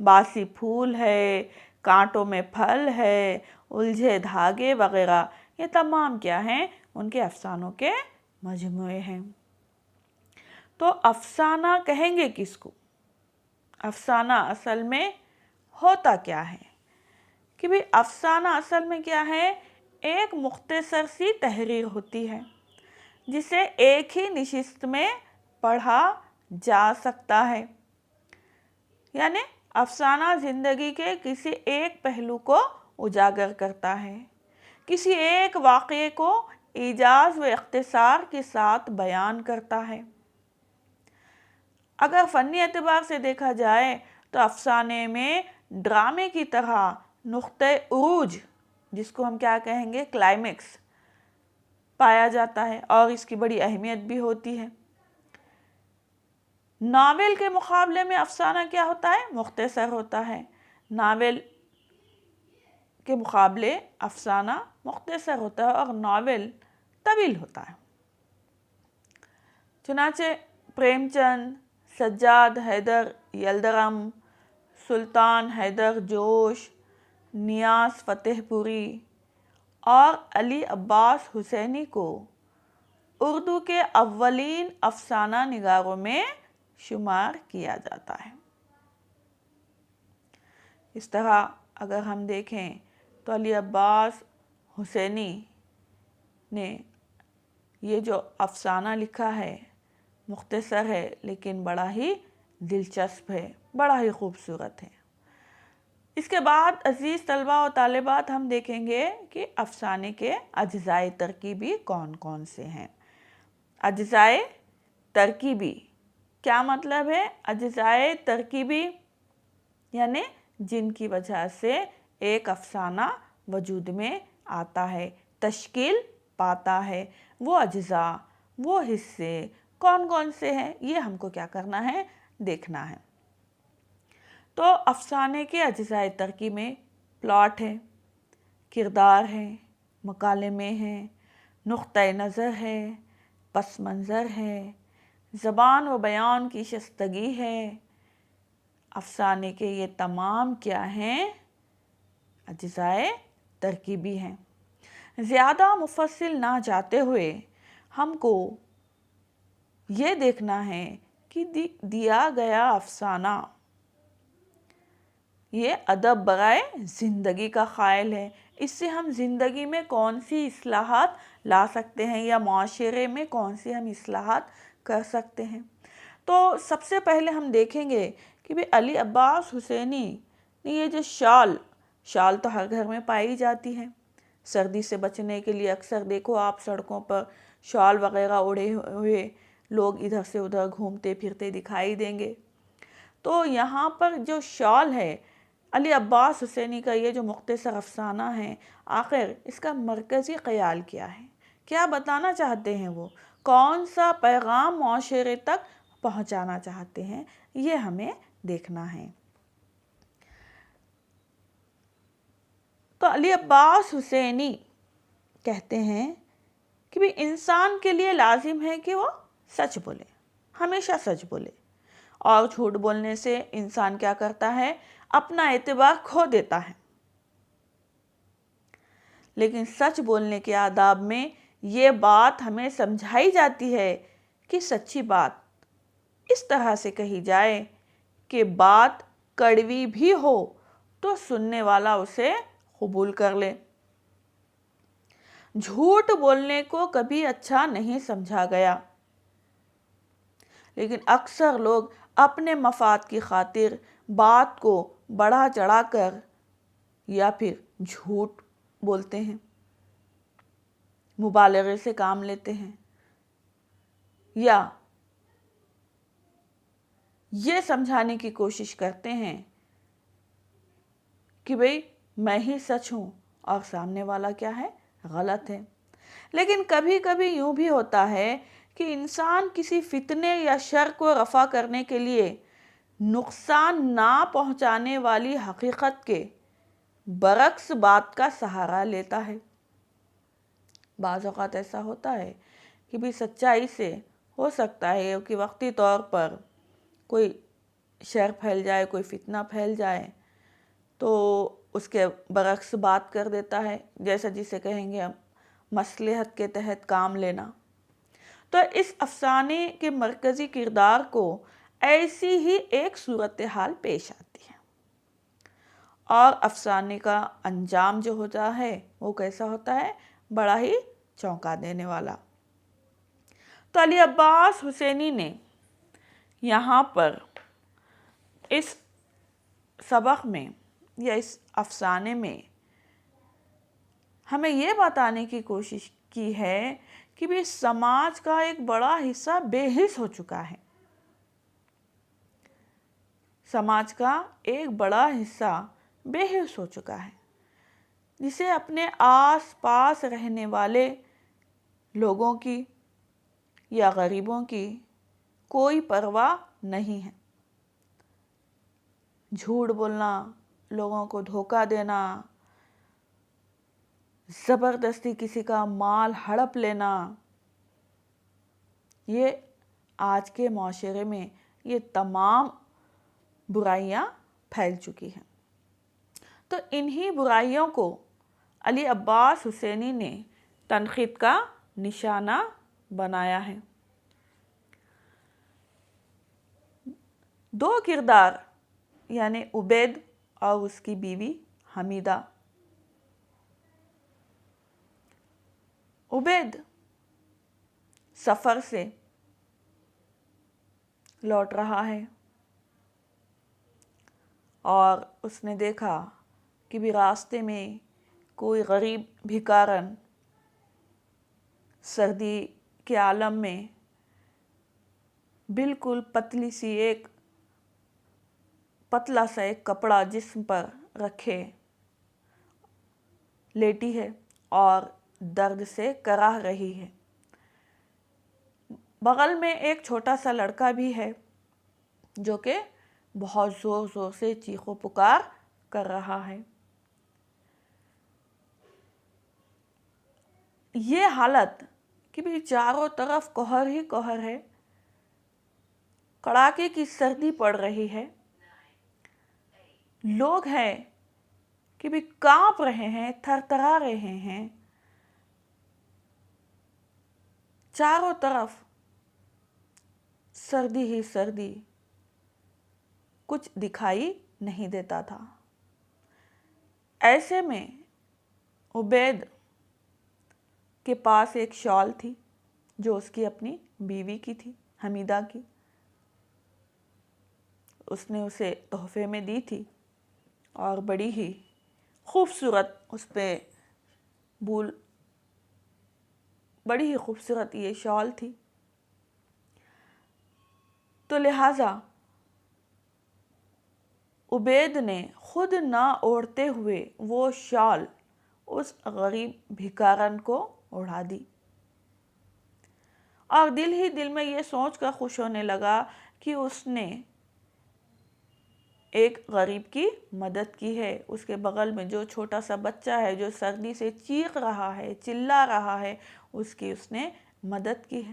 باسی پھول ہے، کانٹوں میں پھل ہے، الجھے دھاگے وغیرہ، یہ تمام کیا ہیں؟ ان کے افسانوں کے مجموعے ہیں۔ تو افسانہ کہیں گے کس کو؟ افسانہ اصل میں ہوتا کیا ہے؟ کہ بھی افسانہ اصل میں کیا ہے؟ ایک مختصر سی تحریر ہوتی ہے جسے ایک ہی نشست میں پڑھا جا سکتا ہے۔ یعنی افسانہ زندگی کے کسی ایک پہلو کو اجاگر کرتا ہے، کسی ایک واقعے کو ایجاز و اختصار کے ساتھ بیان کرتا ہے۔ اگر فنی اعتبار سے دیکھا جائے تو افسانے میں ڈرامے کی طرح نقطۂ عروج، جس کو ہم کیا کہیں گے؟ کلائمیکس، پایا جاتا ہے اور اس کی بڑی اہمیت بھی ہوتی ہے۔ ناول کے مقابلے میں افسانہ کیا ہوتا ہے؟ مختصر ہوتا ہے۔ ناول کے مقابلے افسانہ مختصر ہوتا ہے اور ناول طویل ہوتا ہے۔ چنانچہ پریم چند، سجاد حیدر یلدرم، سلطان حیدر جوش، نیاز فتح پوری اور علی عباس حسینی کو اردو کے اولین افسانہ نگاروں میں شمار کیا جاتا ہے۔ اس طرح اگر ہم دیکھیں تو علی عباس حسینی نے یہ جو افسانہ لکھا ہے مختصر ہے لیکن بڑا ہی دلچسپ ہے، بڑا ہی خوبصورت ہے۔ اس کے بعد عزیز طلباء و طالبات ہم دیکھیں گے کہ افسانے کے اجزائے ترکیبی کون کون سے ہیں۔ اجزائے ترکیبی کیا مطلب ہے؟ اجزائے ترکیبی یعنی جن کی وجہ سے ایک افسانہ وجود میں آتا ہے، تشکیل پاتا ہے۔ وہ اجزاء، وہ حصے کون کون سے ہیں، یہ ہم کو کیا کرنا ہے؟ دیکھنا ہے۔ تو افسانے کے اجزائے ترکیب میں پلاٹ ہے، کردار ہے، مکالمے ہیں، نقطۂ نظر ہے، پس منظر ہے، زبان و بیان کی شائستگی ہے۔ افسانے کے یہ تمام کیا ہیں؟ اجزائے ترکیبی ہیں۔ زیادہ مفصل نہ جاتے ہوئے ہم کو یہ دیکھنا ہے کہ دیا گیا افسانہ یہ ادب برائے زندگی کا قائل ہے۔ اس سے ہم زندگی میں کون سی اصلاحات لا سکتے ہیں یا معاشرے میں کون سی ہم اصلاحات کر سکتے ہیں۔ تو سب سے پہلے ہم دیکھیں گے کہ علی عباس حسینی نے یہ جو شال تو ہر گھر میں پائی جاتی ہے، سردی سے بچنے کے لیے اکثر دیکھو آپ سڑکوں پر شال وغیرہ اڑے ہوئے لوگ ادھر سے ادھر گھومتے پھرتے دکھائی دیں گے۔ تو یہاں پر جو شال ہے علی عباس حسینی کا یہ جو مختصر افسانہ ہے، آخر اس کا مرکزی خیال کیا ہے؟ کیا بتانا چاہتے ہیں؟ وہ کون سا پیغام معاشرے تک پہنچانا چاہتے ہیں؟ یہ ہمیں دیکھنا ہے۔ تو علی عباس حسینی کہتے ہیں کہ انسان کے لیے لازم ہے کہ وہ سچ بولے، ہمیشہ سچ بولے، اور جھوٹ بولنے سے انسان کیا کرتا ہے؟ اپنا اعتبار کھو دیتا ہے۔ لیکن سچ بولنے کے آداب میں یہ بات ہمیں سمجھائی جاتی ہے کہ سچی بات اس طرح سے کہی جائے کہ بات کڑوی بھی ہو تو سننے والا اسے قبول کر لے۔ جھوٹ بولنے کو کبھی اچھا نہیں سمجھا گیا، لیکن اکثر لوگ اپنے مفاد کی خاطر بات کو بڑھا چڑھا کر یا پھر جھوٹ بولتے ہیں، مبالغے سے کام لیتے ہیں، یا یہ سمجھانے کی کوشش کرتے ہیں کہ میں ہی سچ ہوں اور سامنے والا کیا ہے؟ غلط ہے۔ لیکن کبھی کبھی یوں بھی ہوتا ہے کہ انسان کسی فتنے یا شر کو رفع کرنے کے لیے نقصان نہ پہنچانے والی حقیقت کے برعکس بات کا سہارا لیتا ہے۔ بعض اوقات ایسا ہوتا ہے کہ سچائی سے ہو سکتا ہے کہ وقتی طور پر کوئی شر پھیل جائے، کوئی فتنہ پھیل جائے تو اس کے برعکس بات کر دیتا ہے، جیسا جسے کہیں گے ہم مصلحت کے تحت کام لینا۔ تو اس افسانے کے مرکزی کردار کو ایسی ہی ایک صورتحال پیش آتی ہے، اور افسانے کا انجام جو ہوتا ہے وہ کیسا ہوتا ہے؟ بڑا ہی چونکا دینے والا۔ تو علی عباس حسینی نے یہاں پر اس سبق میں یا اس افسانے میں ہمیں یہ بتانے کی کوشش کی ہے کہ بھی سماج کا ایک بڑا حصہ بے حس ہو چکا ہے۔ سماج کا ایک بڑا حصہ بے حس ہو چکا ہے، جسے اپنے آس پاس رہنے والے لوگوں کی یا غریبوں کی کوئی پرواہ نہیں ہے۔ جھوٹ بولنا، لوگوں کو دھوکہ دینا، زبردستی کسی کا مال ہڑپ لینا، یہ آج کے معاشرے میں یہ تمام برائیاں پھیل چکی ہیں۔ تو انہی برائیوں کو علی عباس حسینی نے تنقید کا نشانہ بنایا ہے۔ دو کردار یعنی عبید اور اس کی بیوی حمیدہ۔ عبید سفر سے لوٹ رہا ہے اور اس نے دیکھا کہ بھی راستے میں کوئی غریب بھکارن سردی کے عالم میں بالکل پتلا سا ایک کپڑا جسم پر رکھے لیٹی ہے اور درد سے کراہ رہی ہے۔ بغل میں ایک چھوٹا سا لڑکا بھی ہے جو کہ بہت زور زور سے چیخ و پکار کر رہا ہے۔ یہ حالت کہ بھی چاروں طرف کوہر ہی کوہر ہے، کڑاکے کی سردی پڑ رہی ہے، لوگ ہیں کہ بھی کانپ رہے ہیں، تھر تھرا رہے ہیں، چاروں طرف سردی ہی سردی، کچھ دکھائی نہیں دیتا تھا۔ ایسے میں عبید کے پاس ایک شال تھی جو اس کی اپنی بیوی کی تھی، حمیدہ کی۔ اس نے اسے تحفے میں دی تھی اور بڑی ہی خوبصورت اس پہ بڑی ہی خوبصورت یہ شال تھی۔ تو لہٰذا عبید نے خود نہ اوڑھتے ہوئے وہ شال اس غریب بھکارن کو اڑا دی، اور دل ہی دل میں یہ سوچ کر خوش ہونے لگا کہ اس نے ایک غریب کی مدد کی ہے۔ اس کے بغل میں جو چھوٹا سا بچہ ہے جو سردی سے چیخ رہا ہے، چلا رہا ہے، اس نے مدد کی ہے،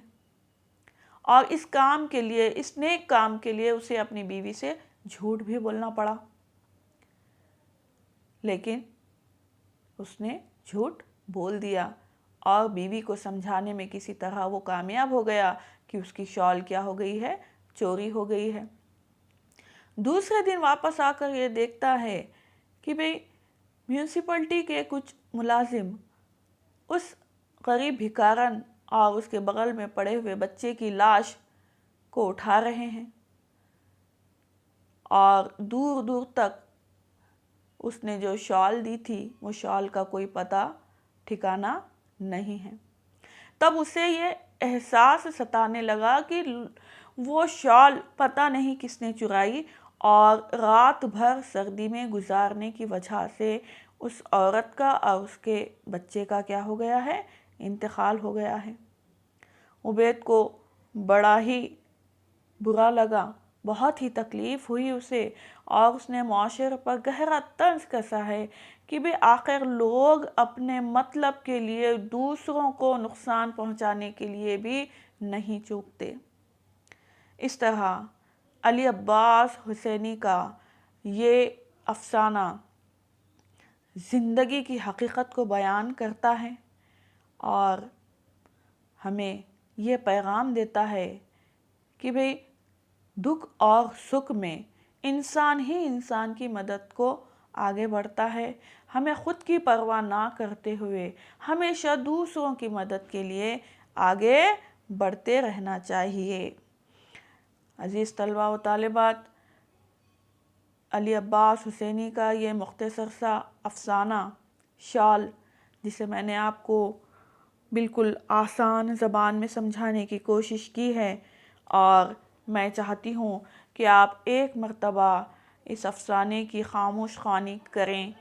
اور اس کام کے لیے، اس نیک کام کے لیے اسے اپنی بیوی سے جھوٹ بھی بولنا پڑا، لیکن اس نے جھوٹ بول دیا اور بیوی کو سمجھانے میں کسی طرح وہ کامیاب ہو گیا کہ اس کی شال کیا ہو گئی ہے؟ چوری ہو گئی ہے۔ دوسرے دن واپس آ کر یہ دیکھتا ہے کہ میونسپلٹی کے کچھ ملازم اس غریب بھکارن اور اس کے بغل میں پڑے ہوئے بچے کی لاش کو اٹھا رہے ہیں، اور دور دور تک اس نے جو شال دی تھی وہ شال کا کوئی پتہ ٹھکانہ نہیں ہے۔ تب اسے یہ احساس ستانے لگا کہ وہ شال پتہ نہیں کس نے چرائی، اور رات بھر سردی میں گزارنے کی وجہ سے اس عورت کا اور اس کے بچے کا کیا ہو گیا ہے؟ انتقال ہو گیا ہے۔ عبید کو بڑا ہی برا لگا، بہت ہی تکلیف ہوئی اسے، اور اس نے معاشرے پر گہرا طنز کسا ہے کہ آخر لوگ اپنے مطلب کے لیے دوسروں کو نقصان پہنچانے کے لیے بھی نہیں چوکتے۔ اس طرح علی عباس حسینی کا یہ افسانہ زندگی کی حقیقت کو بیان کرتا ہے اور ہمیں یہ پیغام دیتا ہے کہ بھئی دکھ اور سکھ میں انسان ہی انسان کی مدد کو آگے بڑھتا ہے. ہمیں خود کی پرواہ نہ کرتے ہوئے ہمیشہ دوسروں کی مدد کے لیے آگے بڑھتے رہنا چاہیے. عزیز طلباء و طالبات، علی عباس حسینی کا یہ مختصر سا افسانہ شال، جسے میں نے آپ کو بالکل آسان زبان میں سمجھانے کی کوشش کی ہے، اور میں چاہتی ہوں کہ آپ ایک مرتبہ اس افسانے کی خاموش خوانی کریں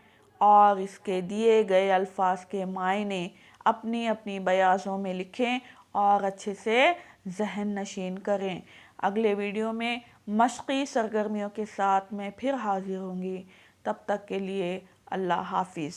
اور اس کے دیے گئے الفاظ کے معنی اپنی اپنی بیاضوں میں لکھیں اور اچھے سے ذہن نشین کریں. اگلے ویڈیو میں مشقی سرگرمیوں کے ساتھ میں پھر حاضر ہوں گی. تب تک کے لیے اللہ حافظ.